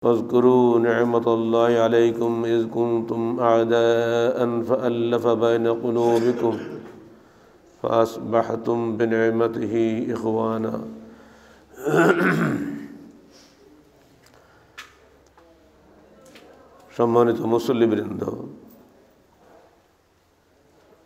واذكروا نعمة الله عليكم إذ كنتم أعداء فألف بين قلوبكم فأصبحتم بنعمته إخوانا সম্মানিত মুসল্লিবৃন্দ,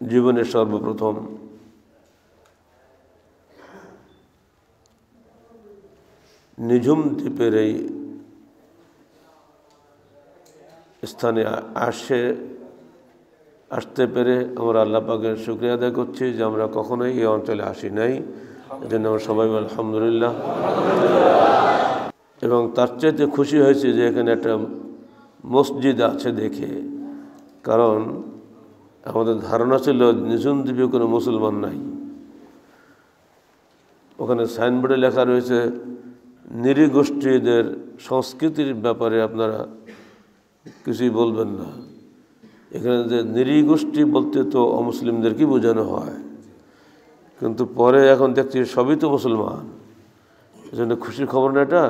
জীবনের সর্বপ্রথম নিঝুম দ্বীপের এই স্থানে আসতে পেরে আমরা আল্লাহ পাকের শুকরিয়া আদায় করছি যে আমরা কখনোই এই অঞ্চলে আসি নাই। এজন্য আমরা সবাই আলহামদুলিল্লাহ। এবং তার চাইতে খুশি হয়েছে যে এখানে একটা মসজিদ আছে দেখে, কারণ আমাদের ধারণা ছিল নিঝুম দ্বীপে কোনো মুসলমান নাই। ওখানে সাইনবোর্ডে লেখা রয়েছে নৃগোষ্ঠীদের সংস্কৃতির ব্যাপারে আপনারা কিছুই বলবেন না। এখানে যে নৃগোষ্ঠী বলতে তো অমুসলিমদেরকে বোঝানো হয়, কিন্তু পরে এখন দেখছি সবই তো মুসলমান। এজন্য খুশির খবর না এটা?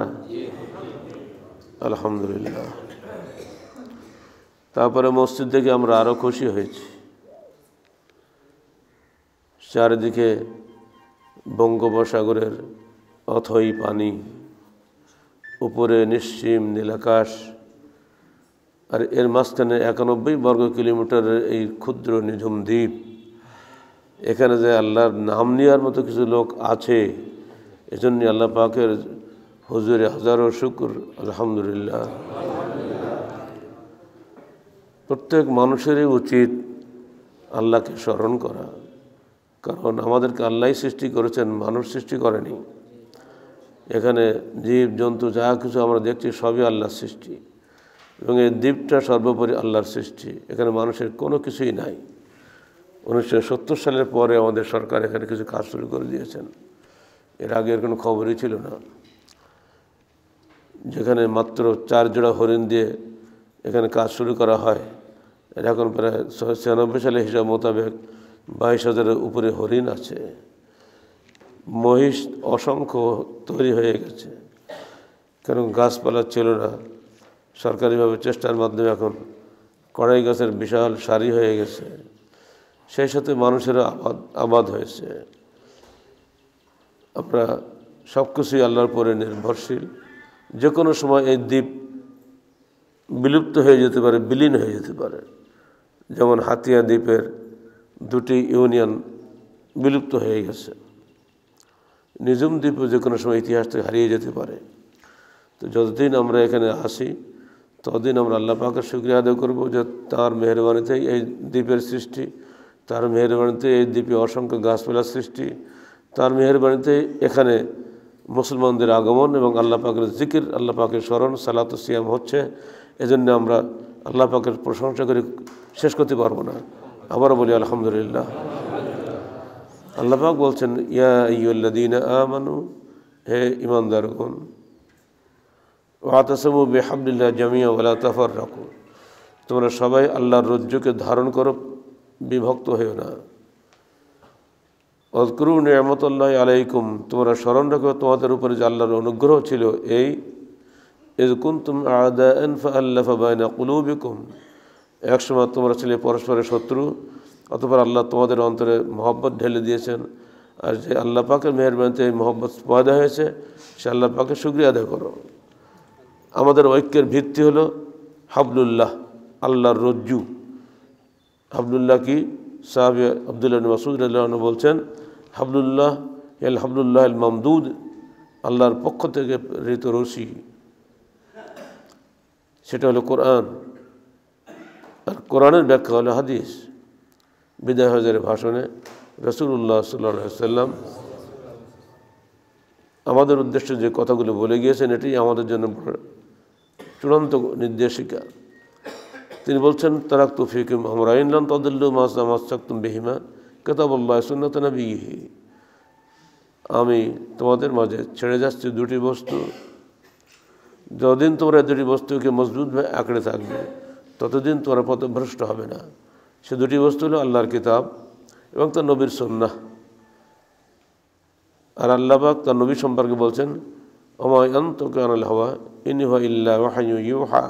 আলহামদুলিল্লাহ। তারপরে মসজিদ দেখে আমরা আরও খুশি হয়েছি। চারিদিকে বঙ্গোপসাগরের অথই পানি, উপরে নিশ্চিম নীলাকাশ, আর এর মাঝখানে 91 বর্গ কিলোমিটারের এই ক্ষুদ্র নিঝুম দ্বীপ। এখানে যে আল্লাহর নাম নেওয়ার মতো কিছু লোক আছে, এজন্য আল্লাহ পাকের হুজুরে হাজারো শুকর আলহামদুলিল্লাহ। প্রত্যেক মানুষেরই উচিত আল্লাহকে স্মরণ করা, কারণ আমাদেরকে আল্লাহই সৃষ্টি করেছেন, মানুষ সৃষ্টি করেনি। এখানে জীব জন্তু যা কিছু আমরা দেখছি সবই আল্লাহর সৃষ্টি, এবং এই দ্বীপটা সর্বোপরি আল্লাহর সৃষ্টি। এখানে মানুষের কোনো কিছুই নাই। 1970 সালের পরে আমাদের সরকার এখানে কিছু কাজ শুরু করে দিয়েছেন। এর আগে এর কোনো খবরই ছিল না। যেখানে মাত্র 4 জোড়া হরিণ দিয়ে এখানে কাজ শুরু করা হয়, এর এখন প্রায় 96 সালের হিসাব মোতাবেক 22,000-এর উপরে হরিণ আছে। মহিষ অসংখ্য তৈরি হয়ে গেছে, কারণ গাছপালা ছিল না। সরকারিভাবে চেষ্টার মাধ্যমে এখন কড়াই গাছের বিশাল সারি হয়ে গেছে। সেই সাথে মানুষেরও আবাদ হয়েছে। আমরা সব কিছুই আল্লাহর উপরে নির্ভরশীল। যে কোনো সময় এই দ্বীপ বিলুপ্ত হয়ে যেতে পারে, বিলীন হয়ে যেতে পারে। যেমন হাতিয়া দ্বীপের 2টি ইউনিয়ন বিলুপ্ত হয়ে গেছে। নিঝুম দ্বীপও যে কোনো সময় ইতিহাস থেকে হারিয়ে যেতে পারে। তো যতদিন আমরা এখানে আসি ততদিন আমরা আল্লাহ পাকের শুকরিয়া আদায় করব যে তার মেহেরবানিতেই এই দ্বীপের সৃষ্টি, তার মেহেরবানিতে এই দ্বীপে অসংখ্য গাছপালার সৃষ্টি, তার মেহেরবানিতে এখানে মুসলমানদের আগমন এবং আল্লাহ পাকের জিকির, আল্লাহ পাকের স্মরণ, সালাত ও সিয়াম হচ্ছে। এজন্য আমরা আল্লাহ পাকের প্রশংসা করে শেষ করতে পারবো না। আবারও বলি আলহামদুলিল্লাহ। আল্লাহ পাক বলছেন, ইয়া আইয়ুহাল্লাযীনা আমানু, হে ঈমানদারগণ, ওয়াতাসিমু বিহাবলিল্লাহি জামিআন ওয়া লা তাফাররাকু, তোমরা সবাই আল্লাহর রজ্জুকে ধারণ করো, বিভক্ত হয়েও না। ওয়াজকুরু নি'মাতাল্লাহি আলাইকুম, তোমরা স্মরণ রাখো তোমাদের উপরে যে আল্লাহর অনুগ্রহ ছিল। এই ইয কুনতুম আ'দাআন ফাআল্লাফা বাইনা কুলুবিকুম, একসময় তোমরা ছিলে পরস্পরের শত্রু, অতঃপর আল্লাহ তোমাদের অন্তরে মহব্বত ঢেলে দিয়েছেন। আর যে আল্লাহ পাকের মেহেরবানিতে এই মহব্বত পয়দা হয়েছে, সে আল্লাহ পাকের শুকরিয়া আদায় করো। আমাদের ঐক্যের ভিত্তি হলো হাবলুল্লাহ, আল্লাহর রজ্জু। হাবলুল্লাহ কি? সাহাবী আব্দুল্লাহ ইবনে মাসউদ রাদিয়াল্লাহু আনহু বলছেন, হাবলুল্লাহ হাবলুল্লাহ আল মামদুদ, আল্লাহর পক্ষ থেকে প্রেরিত রশি, সেটা হলো কোরআন। আর কোরআনের ব্যাখ্যা হলো হাদিস। বিদায় হজের ভাষণে রাসূলুল্লাহ সাল্লাল্লাহু আলাইহি ওয়াসাল্লাম আমাদের উদ্দেশ্যে যে কথাগুলো বলে গিয়েছেন, এটি আমাদের জন্য চূড়ান্ত নির্দেশিকা। তিনি বলছেন, তারাকতু ফীকুম আমরাইন লান তাদিল্লু মা তামাসসাকতুম বিহিমা কিতাবুল্লাহি সুন্নাত নবিয়্যিহি, আমি তোমাদের মাঝে ছেড়ে যাচ্ছি 2টি বস্তু। যতদিন তোমরা 2টি বস্তুকে মজবুতভাবে আঁকড়ে থাকবে, ততদিন তোমরা পথভ্রষ্ট হবে না। সে 2টি বস্তু হলো আল্লাহর কিতাব এবং তার নবীর সুন্নাহ। আর আল্লাহ পাক তার নবী সম্পর্কে বলছেন, ওমা ইয়ানতিকু আনিল হাওয়া ইন হুয়া ইল্লা ওয়াহয়ুন ইউহা।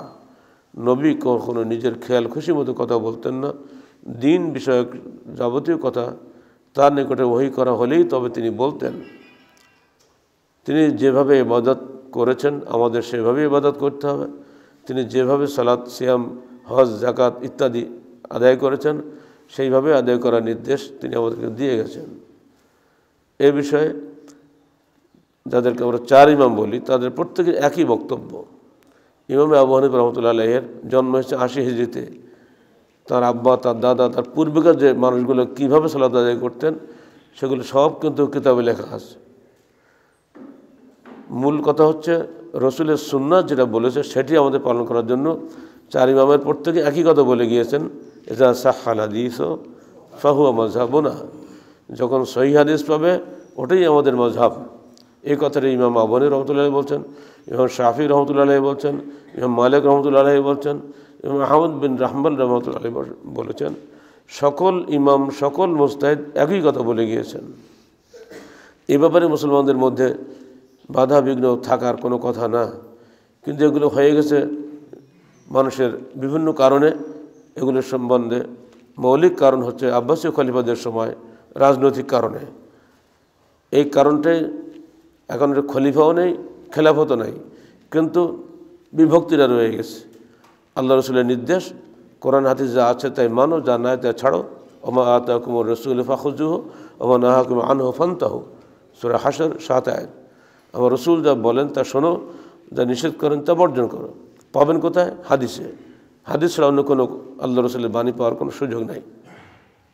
নবী কখনো নিজের খেয়াল খুশি মতো কথা বলতেন না। দিন বিষয়ক যাবতীয় কথা তার নিকটে ওহী করা হলেই তবে তিনি বলতেন। তিনি যেভাবে ইবাদত করেছেন আমাদের সেভাবে ইবাদত করতে হবে। তিনি যেভাবে সালাত, সিয়াম, হজ, যাকাত ইত্যাদি আদায় করেছেন সেইভাবে আদায় করার নির্দেশ তিনি আমাদেরকে দিয়ে গেছেন। এ বিষয়ে যাদেরকে আমরা চার ইমাম বলি তাদের প্রত্যেকের একই বক্তব্য। ইমাম আবু হানিফা রাহমাতুল্লাহ আলাইহির জন্ম হয়েছে ৮০ হিজরিতে। তার আব্বা, তার দাদা, তার পূর্বেকার যে মানুষগুলো কীভাবে সালাত আদায় করতেন সেগুলো সব কিন্তু কিতাবে লেখা আছে। মূল কথা হচ্ছে রসুলের সুন্নাত যেটা বলেছে সেটি আমাদের পালন করার জন্য চার ইমামের প্রত্যেকে একই কথা বলে গিয়েছেন, ইযা সাহহাল হাদিস ফাহুয়া মাযহাবুনা। যখন সহিহ হাদিস পাবে ওটাই আমাদের মাযহাব। এই কথাটা ইমাম আবু হানিফা রাহমাতুল্লাহ আলাইহি বলছেন, ইমাম শাফি রাহমাতুল্লাহ আলাইহি বলছেন, ইমাম মালিক রাহমাতুল্লাহ আলাইহি বলছেন, ইমাম আহমদ বিন হাম্বল রাহমাতুল্লাহ আলাইহি বলেছেন। সকল ইমাম, সকল মুজতাহিদ একই কথা বলে গিয়েছেন। এ ব্যাপারে মুসলমানদের মধ্যে বাধা বিঘ্ন থাকার কোনো কথা না, কিন্তু এগুলো হয়ে গেছে মানুষের বিভিন্ন কারণে। এগুলোর সম্বন্ধে মৌলিক কারণ হচ্ছে আব্বাসীয় খলিফাদের সময় রাজনৈতিক কারণে। এই কারণটাই এখন খলিফাও নেই, খেলাফতও নেই, কিন্তু বিভক্তিটা রয়ে গেছে। আল্লাহ রসুলের নির্দেশ, কোরআন হাদিস যা আছে তাই মানো, যা নাই তা ছাড়ো। ওমা আতাকুমুর রাসূলু ফাখুযুহু ওমা নাহাকুম আনহু ফান্তাহু, সূরা হাশর ৭ আয়াত। আমার রসুল যা বলেন তা শোনো, যা নিষেধ করেন তা বর্জন করো। পাবেন কোথায়? হাদিসে। হাদিস ছাড়া অন্য কোনো আল্লাহ রসুলের বাণী পাওয়ার কোনো সুযোগ নাই।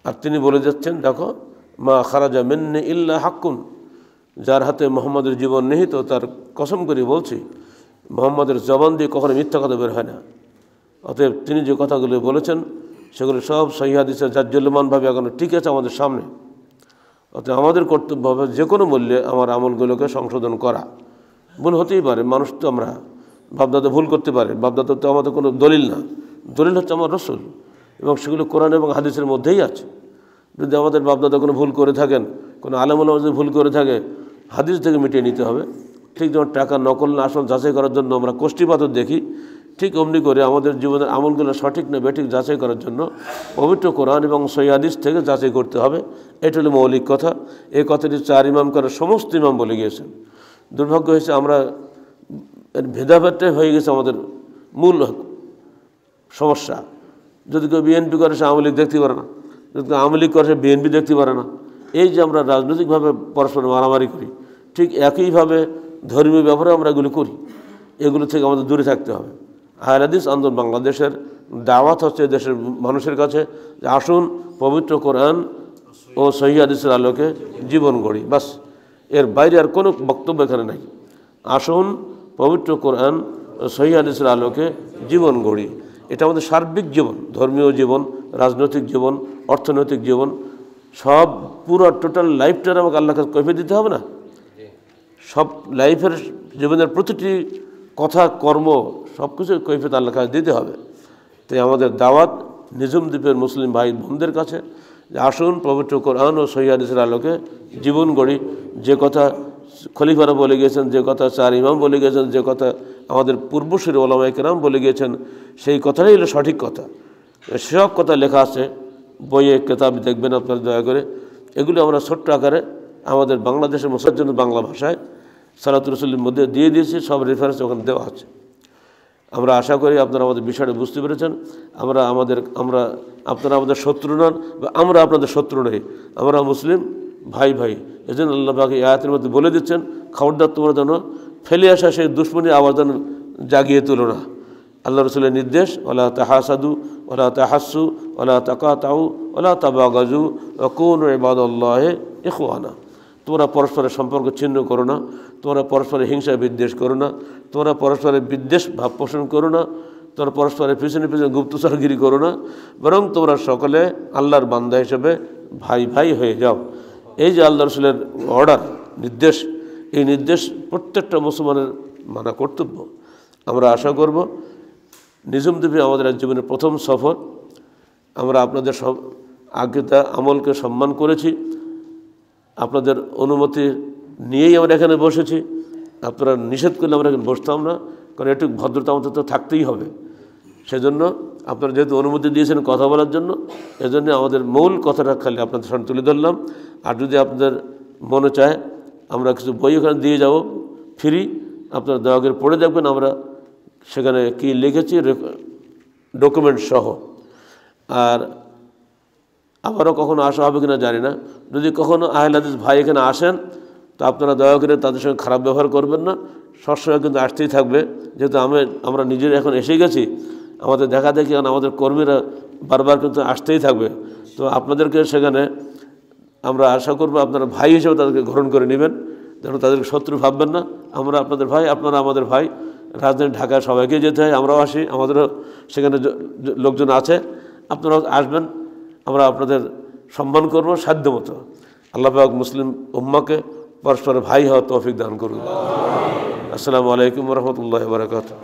আর তিনি বলে যাচ্ছেন, দেখো মা খারাজা মিন্নি ইল্লা হাক্কুন, যার হাতে মোহাম্মদের জীবন নিহিত তার কসম করে বলছি মোহাম্মদের জবান দিয়ে কখনো মিথ্যা কথা বের হয় না। অতএব তিনি যে কথাগুলো বলেছেন সেগুলো সব সহিহ হাদিসে জাজ্জল্যমানভাবে এখনো ঠিক আছে আমাদের সামনে। অতএব আমাদের কর্তব্য হবে যে কোনো মূল্যে আমার আমলগুলোকে সংশোধন করা। ভুল হতেই পারে, মানুষ তো, আমরা বাপদাদা ভুল করতে পারে, বাপদাদা তো আমাদের কোনো দলিল না। দলিল হচ্ছে আমার রসুল এবং সেগুলো কোরআন এবং হাদিসের মধ্যেই আছে। যদি আমাদের বাপদাদা কোনো ভুল করে থাকেন, কোনো আলেম ওলামা যদি ভুল করে থাকে, হাদিস থেকে মিটিয়ে নিতে হবে। ঠিক যেমন টাকা নকল না আসল যাচাই করার জন্য আমরা কোষ্ঠীপাতর দেখি, ঠিক অমনি করে আমাদের জীবনের আমলগুলো সঠিক না বেঠিক যাচাই করার জন্য পবিত্র কোরআন এবং সহিহ হাদিস থেকে যাচাই করতে হবে। এটা হলো মৌলিক কথা। এই কথাটি চার ইমাম করে সমস্ত ইমাম বলে গিয়েছেন। দুর্ভাগ্য হয়েছে আমরা ভেদাভেদটাই হয়ে গেছে আমাদের মূল সমস্যা। যদি কেউ বিএনপি করে সে আওয়ামী লীগ দেখতে পারে না, যদি কেউ আওয়ামী লীগ করে সে বিএনপি দেখতে পারে না। এই যে আমরা রাজনৈতিকভাবে পরস্পর মারামারি করি, ঠিক একইভাবে ধর্মীয় ব্যাপারে আমরা এগুলো করি। এগুলো থেকে আমাদের দূরে থাকতে হবে। আহলে হাদিস আন্দোলন বাংলাদেশের দাওয়াত হচ্ছে দেশের মানুষের কাছে যে আসুন পবিত্র কোরআন ও সহিহ হাদিসের আলোকে জীবন গড়ি, বাস। এর বাইরে আর কোনো বক্তব্য এখানে নাই। আসুন পবিত্র কোরআন ও সহিহ হাদিসের আলোকে জীবন গড়ি। এটা আমাদের সার্বিক জীবন, ধর্মীয় জীবন, রাজনৈতিক জীবন, অর্থনৈতিক জীবন, সব পুরো টোটাল লাইফটার আমাকে আল্লাহকে কৈফিয়ত দিতে হবে না? সব লাইফের জীবনের প্রতিটি কথা, কর্ম, সব কিছু কৈফিয়ত আল্লাহর কাছে দিতে হবে। তাই আমাদের দাওয়াত নিজুম দ্বীপের মুসলিম ভাই বোনদের কাছে যে আসুন পবিত্র কোরআন ও সহিহ হাদিসের আলোকে জীবন গড়ি। যে কথা খলিফারা বলে গিয়েছেন, যে কথা চার ইমাম বলে গিয়েছেন, যে কথা আমাদের পূর্বসূরি ওলামায়ে কেরাম বলে গিয়েছেন, সেই কথাটাই হলো সঠিক কথা। সব কথা লেখা আছে বইয়ে, কেতাব দেখবেন আপনারা দয়া করে। এগুলো আমরা ছোট্ট আকারে আমাদের বাংলাদেশের মুসলিমের জন্য বাংলা ভাষায় সালাতুর রাসূলের মধ্যে দিয়ে দিয়েছি, সব রেফারেন্স ওখানে দেওয়া আছে। আমরা আশা করি আপনারা আমাদের বিষয়টা বুঝতে পেরেছেন। আপনারা আমাদের শত্রু নন বা আমরা আপনাদের শত্রু নই, আমরা মুসলিম ভাই ভাই। এজন্য আল্লাহ পাক এই আয়াতের মধ্যে বলে দিচ্ছেন, খবরদার তোমরা যেন ফেলে আসা সেই দুশ্মনী আবার যেন জাগিয়ে তুলো না। আল্লাহ রসুলের নির্দেশ, ওয়ালা তাহাসাদু ওয়ালা তাহাসসু ওয়ালা তাকাতাউ ওয়ালা তাবাগাজু ওয়া কুনু ইবাদাল্লাহি ইখওয়ানা। তোমরা পরস্পরের সম্পর্ক ছিন্ন করো না, তোমরা পরস্পরের হিংসা বিদ্বেষ করো না, তোমরা পরস্পরের বিদ্বেষ ভাব পোষণ করো না, তোমরা পরস্পরের পিছনে পিছনে গুপ্তচরগিরি করো না, বরং তোমরা সকলে আল্লাহর বান্দা হিসেবে ভাই ভাই হয়ে যাও। এই যে আল্লাহ রসুলের অর্ডার, নির্দেশ, এই নির্দেশ প্রত্যেকটা মুসলমানের মানা কর্তব্য। আমরা আশা করব নিজুম দ্বীপে আমাদের জীবনের প্রথম সফর। আমরা আপনাদের সব আজ্ঞা আমলকে সম্মান করেছি, আপনাদের অনুমতি নিয়েই আমরা এখানে বসেছি। আপনারা নিষেধ করলে আমরা এখানে বসতাম না, কারণ একটু ভদ্রতা আমাদের তো থাকতেই হবে। সেজন্য আপনারা যেহেতু অনুমতি দিয়েছেন কথা বলার জন্য, এজন্য আমাদের মূল কথাটা খালি আপনাদের সামনে তুলে ধরলাম। আর যদি আপনাদের মনে চায় আমরা কিছু বই ওখানে দিয়ে যাব ফ্রি, আপনারা দয়া করে পড়ে দেখবেন আমরা সেখানে কি লিখেছি ডকুমেন্ট সহ। আর আবারও কখনো আসা হবে কিনা জানি না, যদি কখনো আহলে হাদিস ভাই এখানে আসেন তো আপনারা দয়া করে তাদের সঙ্গে খারাপ ব্যবহার করবেন না, সবসময় কিন্তু আসতেই থাকবে। যেহেতু আমরা নিজেরা এখন এসে গেছি, আমাদের দেখা দেখি কারণ আমাদের কর্মীরা বারবার কিন্তু আসতেই থাকবে। তো আপনাদেরকে সেখানে আমরা আশা করব আপনারা ভাই হিসেবে তাদেরকে গ্রহণ করে নেবেন, যেন তাদেরকে শত্রু ভাববেন না। আমরা আপনাদের ভাই, আপনারা আমাদের ভাই। রাজধানী ঢাকায় সবাইকে যেতে হয়, আমরাও আসি, আমাদেরও সেখানে লোকজন আছে, আপনারাও আসবেন। আমরা আপনাদের সম্মান করব সাধ্যমতো। আল্লাহ পাক মুসলিম উম্মাকে পরস্পর ভাই হওয়ার তৌফিক দান করুন। আসসালামু আলাইকুম ওয়া রাহমাতুল্লাহি ওয়া বারাকাতুহু।